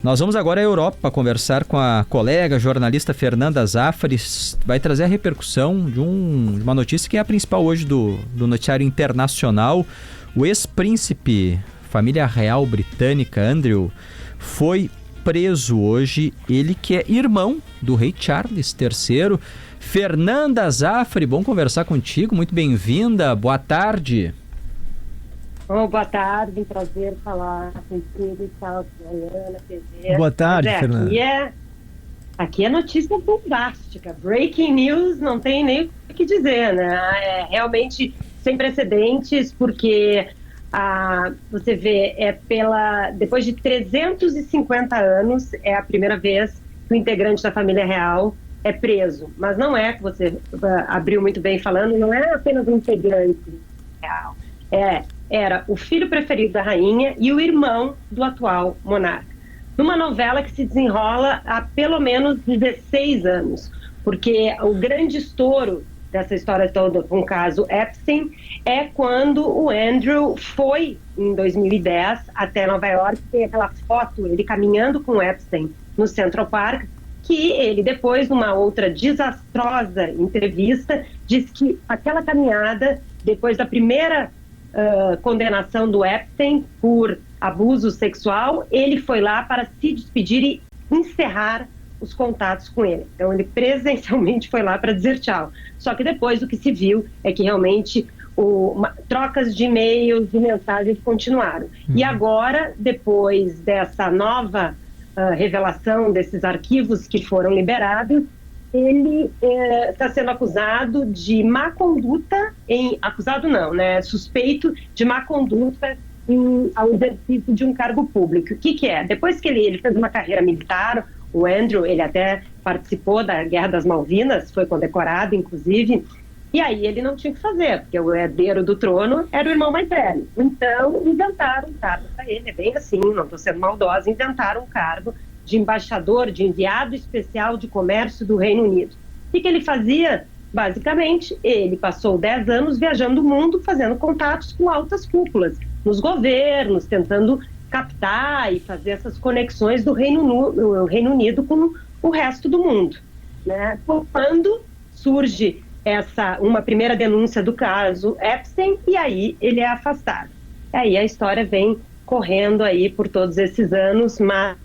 Nós vamos agora à Europa conversar com a colega jornalista Fernanda Zaffari. Vai trazer a repercussão de uma notícia que é a principal hoje do noticiário internacional. O ex-príncipe, família real britânica, Andrew, foi preso hoje. Ele que é irmão do rei Charles III. Fernanda Zaffari, bom conversar contigo. Muito bem-vinda. Boa tarde. Boa tarde, prazer falar contigo, Ana, TV. Boa tarde, Fernanda. Aqui é notícia bombástica, breaking news, não tem nem o que dizer, né? É realmente sem precedentes, porque você vê, depois de 350 anos, é a primeira vez que o integrante da família real é preso. Mas não é, que você abriu muito bem falando, não é apenas um integrante real, era o filho preferido da rainha e o irmão do atual monarca. Numa novela que se desenrola há pelo menos 16 anos, porque o grande estouro dessa história toda, com o caso Epstein, é quando o Andrew foi, em 2010, até Nova York. Tem aquela foto, ele caminhando com o Epstein no Central Park, que ele, depois, numa outra desastrosa entrevista, disse que aquela caminhada, depois da primeira condenação do Epstein por abuso sexual, ele foi lá para se despedir e encerrar os contatos com ele. Então ele presencialmente foi lá para dizer tchau. Só que depois o que se viu é que realmente trocas de e-mails, de mensagens continuaram. E agora, depois dessa nova revelação desses arquivos que foram liberados, ele está sendo acusado de má conduta, suspeito de má conduta ao exercício de um cargo público. O que é? Depois que ele fez uma carreira militar, o Andrew, ele até participou da Guerra das Malvinas, foi condecorado, inclusive, e aí ele não tinha o que fazer, porque o herdeiro do trono era o irmão mais velho. Então, inventaram um cargo para ele, é bem assim, não estou sendo maldosa, inventaram um cargo de embaixador, de enviado especial de comércio do Reino Unido. O que ele fazia? Basicamente, ele passou 10 anos viajando o mundo, fazendo contatos com altas cúpulas, nos governos, tentando captar e fazer essas conexões do Reino Unido com o resto do mundo, né? Quando surge uma primeira denúncia do caso Epstein, e aí ele é afastado. E aí a história vem correndo aí por todos esses anos, mas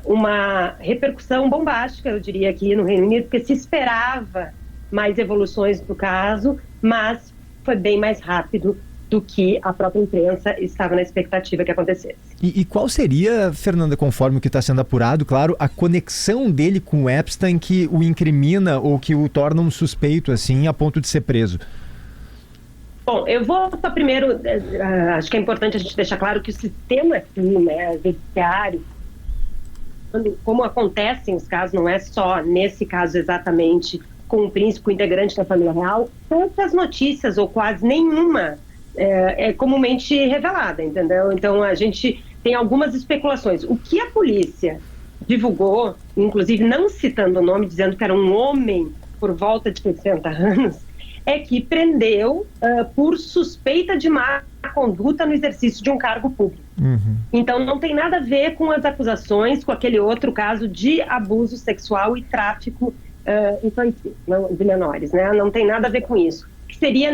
uma repercussão bombástica, eu diria, aqui no Reino Unido, porque se esperava mais evoluções do caso, mas foi bem mais rápido do que a própria imprensa estava na expectativa que acontecesse. E qual seria, Fernanda, conforme o que está sendo apurado, claro, a conexão dele com o Epstein que o incrimina ou que o torna um suspeito, assim, a ponto de ser preso? Bom, eu vou só primeiro, acho que é importante a gente deixar claro que o sistema aqui, né, judiciário, como acontecem os casos, não é só nesse caso exatamente com o príncipe, com o integrante da família real, poucas notícias ou quase nenhuma é comumente revelada, entendeu? Então a gente tem algumas especulações. O que a polícia divulgou, inclusive não citando o nome, dizendo que era um homem por volta de 60 anos, é que prendeu por suspeita de má conduta no exercício de um cargo público. Então não tem nada a ver com as acusações, com aquele outro caso de abuso sexual e tráfico infantil, de menores, né? Não tem nada a ver com isso. Que seria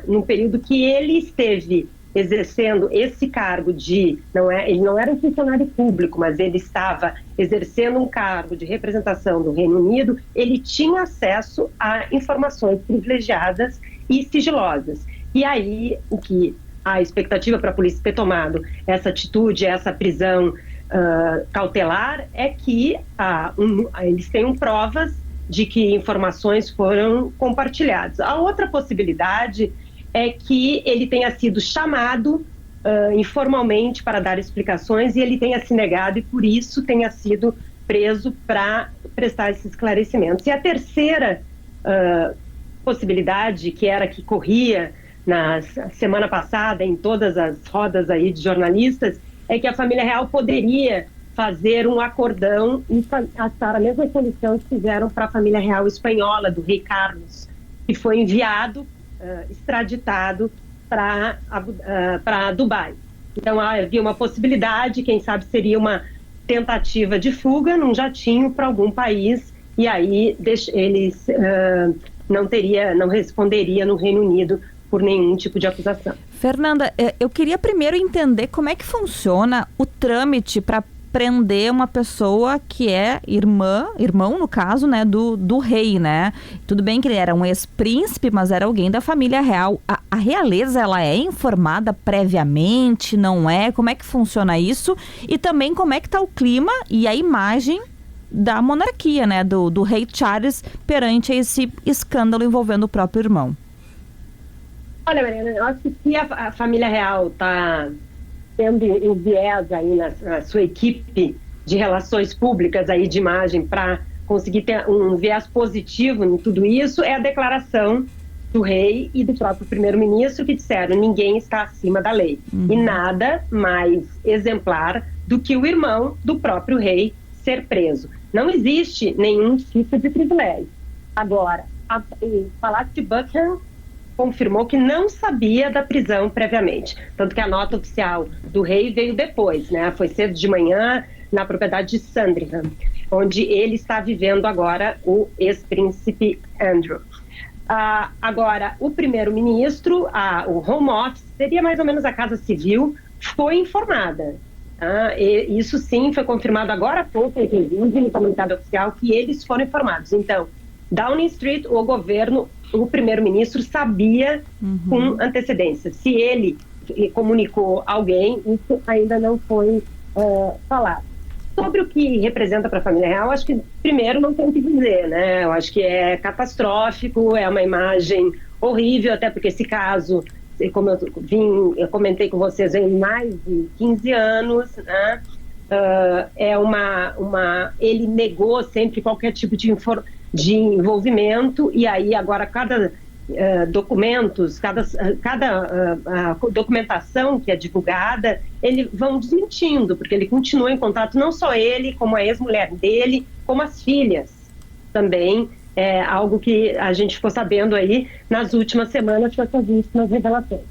no período que ele esteve exercendo esse cargo ele não era um funcionário público, mas ele estava exercendo um cargo de representação do Reino Unido, ele tinha acesso a informações privilegiadas e sigilosas. E aí, o que a expectativa para a polícia ter tomado essa atitude, essa prisão cautelar, é que eles tenham provas de que informações foram compartilhadas. A outra possibilidade é que ele tenha sido chamado informalmente para dar explicações e ele tenha se negado e por isso tenha sido preso para prestar esses esclarecimentos. E a terceira possibilidade, que era que corria na semana passada em todas as rodas aí de jornalistas, é que a família real poderia fazer um acordão e passar a mesma solução que fizeram para a família real espanhola, do rei Carlos, que foi enviado, extraditado para Dubai. Então havia uma possibilidade, quem sabe seria uma tentativa de fuga num jatinho para algum país, e aí eles não responderia no Reino Unido por nenhum tipo de acusação. Fernanda, eu queria primeiro entender como é que funciona o trâmite para prender uma pessoa que é irmão no caso, né, do rei, né? Tudo bem que ele era um ex-príncipe, mas era alguém da família real. A realeza, ela é informada previamente, não é? Como é que funciona isso? E também como é que está o clima e a imagem da monarquia, né, do rei Charles perante esse escândalo envolvendo o próprio irmão? Olha, Mariana, eu acho que se a família real está tendo um viés aí na sua equipe de relações públicas aí de imagem para conseguir ter um viés positivo em tudo isso, é a declaração do rei e do próprio primeiro-ministro que disseram: ninguém está acima da lei. E nada mais exemplar do que o irmão do próprio rei ser preso. Não existe nenhum tipo de privilégio. Agora, o Palácio de Buckingham confirmou que não sabia da prisão previamente. Tanto que a nota oficial do rei veio depois, né? Foi cedo de manhã na propriedade de Sandringham, onde ele está vivendo agora, o ex-príncipe Andrew. Agora, o primeiro-ministro, o Home Office, seria mais ou menos a Casa Civil, foi informada. E isso sim foi confirmado agora há pouco, inclusive no comunicado oficial, que eles foram informados. Então, Downing Street, o governo, o primeiro-ministro sabia com antecedência. Se ele comunicou alguém, isso ainda não foi falado. Sobre o que representa para a família real, acho que primeiro não tem o que dizer, né? Eu acho que é catastrófico, é uma imagem horrível, até porque esse caso, como eu comentei com vocês, em mais de 15 anos, né? Ele negou sempre qualquer tipo de envolvimento, e aí agora cada documentação que é divulgada, eles vão desmentindo, porque ele continua em contato, não só ele, como a ex-mulher dele, como as filhas também, algo que a gente ficou sabendo aí nas últimas semanas com essas últimas revelações.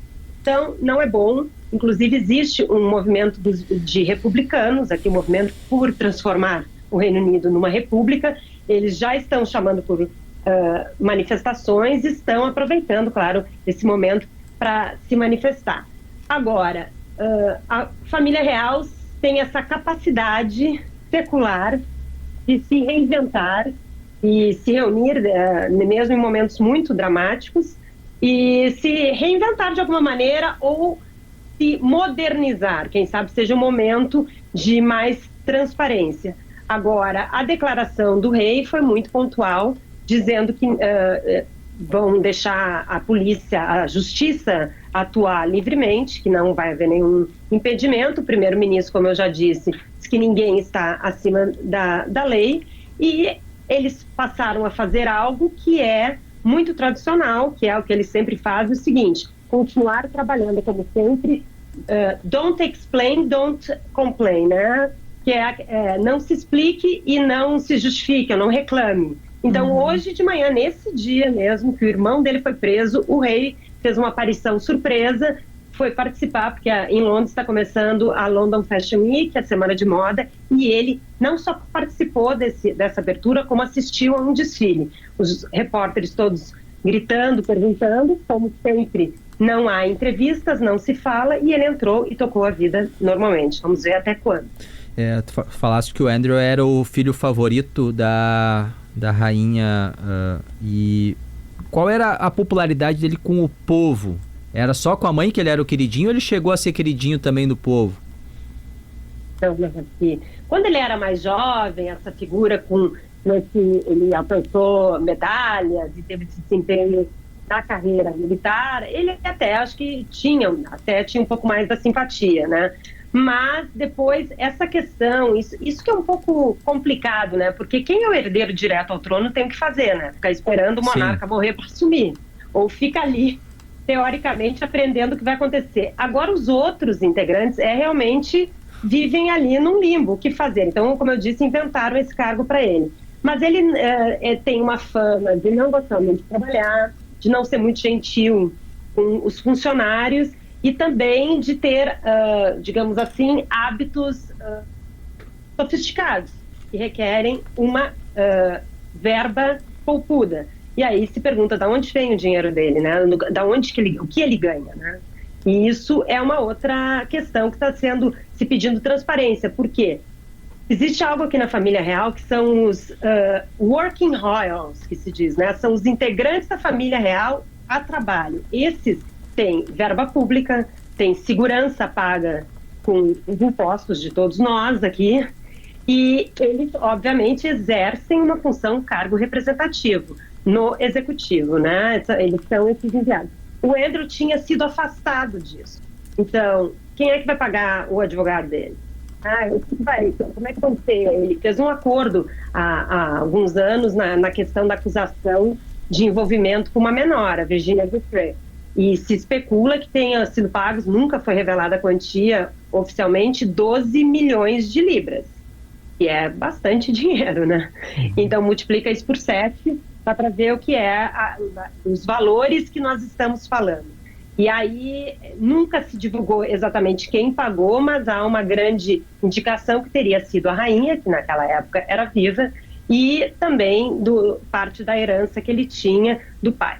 Então, não é bom. Inclusive, existe um movimento de republicanos, aqui um movimento por transformar o Reino Unido numa república. Eles já estão chamando por manifestações, estão aproveitando, claro, esse momento para se manifestar. Agora, a família real tem essa capacidade secular de se reinventar e se reunir, mesmo em momentos muito dramáticos, e se reinventar de alguma maneira ou se modernizar. Quem sabe seja um momento de mais transparência. Agora, a declaração do rei foi muito pontual, dizendo que vão deixar a polícia, a justiça atuar livremente, que não vai haver nenhum impedimento. O primeiro-ministro, como eu já disse, diz que ninguém está acima da lei, e eles passaram a fazer algo que é muito tradicional, que é o que eles sempre fazem, o seguinte: continuar trabalhando como sempre, don't explain, don't complain, né? Que não se explique e não se justifique, não reclame. Então, hoje de manhã, nesse dia mesmo que o irmão dele foi preso, o rei fez uma aparição surpresa, foi participar, porque em Londres está começando a London Fashion Week, a semana de moda, e ele não só participou dessa abertura, como assistiu a um desfile. Os repórteres todos gritando, perguntando, como sempre, não há entrevistas, não se fala, e ele entrou e tocou a vida normalmente. Vamos ver até quando. Tu falaste que o Andrew era o filho favorito da rainha, e qual era a popularidade dele com o povo? Era só com a mãe que ele era o queridinho, ou ele chegou a ser queridinho também do povo? Então, quando ele era mais jovem, essa figura ele alcançou medalhas e teve esse desempenho na carreira militar, ele acho que tinha um pouco mais da simpatia, né? Mas depois, essa questão, isso que é um pouco complicado, né? Porque quem é o herdeiro direto ao trono tem o que fazer, né? Ficar esperando o monarca morrer para assumir. Ou fica ali, teoricamente, aprendendo o que vai acontecer. Agora, os outros integrantes realmente vivem ali num limbo, o que fazer. Então, como eu disse, inventaram esse cargo para ele. Mas ele tem uma fama de não gostar muito de trabalhar, de não ser muito gentil com os funcionários, e também de ter, digamos assim, hábitos sofisticados, que requerem uma verba poupuda. E aí se pergunta de onde vem o dinheiro dele, né? O que ele ganha, né? E isso é uma outra questão que está se pedindo transparência. Por quê? Existe algo aqui na família real que são os working royals, que se diz, né? São os integrantes da família real a trabalho. Esses têm verba pública, têm segurança paga com os impostos de todos nós aqui, e eles, obviamente, exercem uma função, cargo representativo no executivo, né? Eles são esses enviados. O Andrew tinha sido afastado disso. Então, quem é que vai pagar o advogado dele? Como é que vão ser? Ele fez um acordo há alguns anos na questão da acusação de envolvimento com uma menor, a Virginia Giuffre. E se especula que tenha sido pagos, nunca foi revelada a quantia oficialmente, 12 milhões de libras. Que é bastante dinheiro, né? Então, multiplica isso por 7 para ver o que os valores que nós estamos falando. E aí, nunca se divulgou exatamente quem pagou, mas há uma grande indicação que teria sido a rainha, que naquela época era viva, e também parte da herança que ele tinha do pai.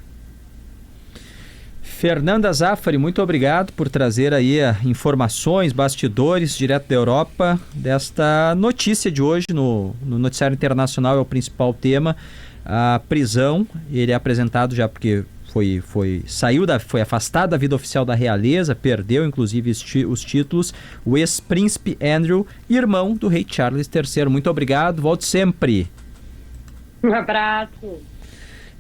Fernanda Zaffari, muito obrigado por trazer aí informações, bastidores, direto da Europa, desta notícia de hoje no Noticiário Internacional, é o principal tema, a prisão. Ele é apresentado já porque foi afastado da vida oficial da realeza, perdeu inclusive os títulos, o ex-príncipe Andrew, irmão do rei Charles III. Muito obrigado, volte sempre. Um abraço.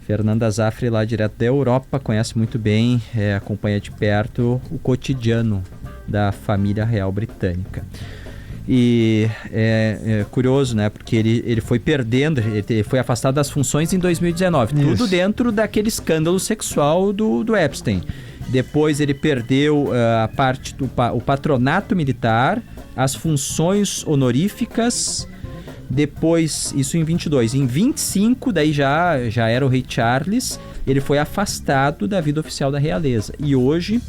Fernanda Zaffari, lá direto da Europa, conhece muito bem, acompanha de perto o cotidiano da família real britânica. E é curioso, né? Porque ele foi perdendo, ele foi afastado das funções em 2019. Isso. Tudo dentro daquele escândalo sexual do Epstein. Depois ele perdeu a parte o patronato militar, as funções honoríficas. Depois, isso em 22. Em 25, daí já era o rei Charles. Ele foi afastado da vida oficial da realeza. E hoje,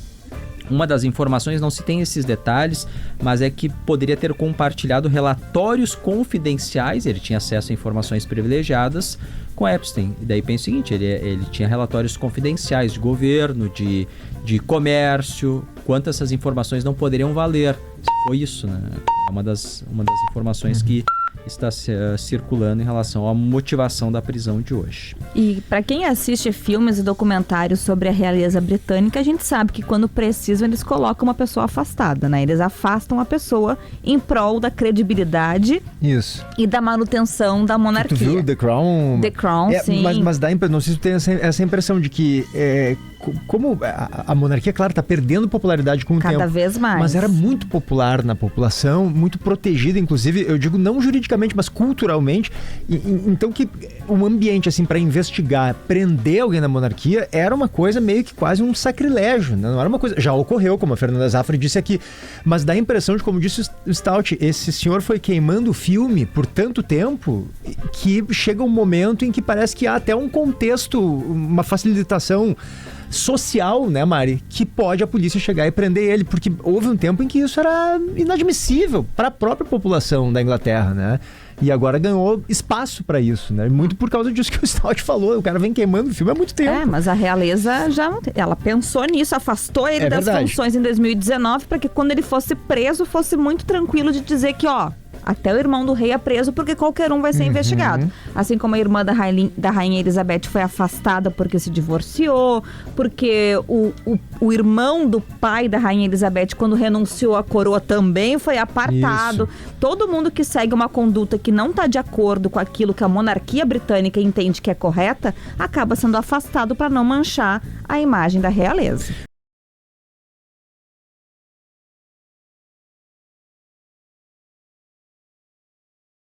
uma das informações, não se tem esses detalhes, mas é que poderia ter compartilhado relatórios confidenciais, ele tinha acesso a informações privilegiadas com Epstein. E daí pensa o seguinte, ele tinha relatórios confidenciais de governo, de comércio, quanto essas informações não poderiam valer. Foi isso, né? É uma das informações que está circulando em relação à motivação da prisão de hoje. E para quem assiste filmes e documentários sobre a realeza britânica, a gente sabe que quando precisam eles colocam uma pessoa afastada, né? Eles afastam a pessoa em prol da credibilidade e da manutenção da monarquia. Tu viu The Crown? The Crown, sim. Mas dá não sei se tu tem essa impressão de que como a monarquia, claro, está perdendo popularidade com o tempo. Cada vez mais. Mas era muito popular na população, muito protegida, inclusive, eu digo não juridicamente, mas culturalmente. Então que um ambiente assim para investigar, prender alguém na monarquia era uma coisa meio que quase um sacrilégio, né? Não era uma coisa... Já ocorreu, como a Fernanda Zaffari disse aqui, mas dá a impressão de, como disse o Stout, esse senhor foi queimando o filme por tanto tempo que chega um momento em que parece que há até um contexto, uma facilitação social, né, Mari, que pode a polícia chegar e prender ele, porque houve um tempo em que isso era inadmissível para a própria população da Inglaterra, né? E agora ganhou espaço para isso, né? Muito por causa disso que o Stout falou. O cara vem queimando o filme há muito tempo. Mas a realeza já não tem. Ela pensou nisso, afastou ele das funções em 2019 para que quando ele fosse preso fosse muito tranquilo de dizer que, até o irmão do rei é preso porque qualquer um vai ser investigado. Assim como a irmã da rainha Elizabeth foi afastada porque se divorciou, porque o irmão do pai da rainha Elizabeth, quando renunciou à coroa, também foi apartado. Isso. Todo mundo que segue uma conduta que não está de acordo com aquilo que a monarquia britânica entende que é correta, acaba sendo afastado para não manchar a imagem da realeza.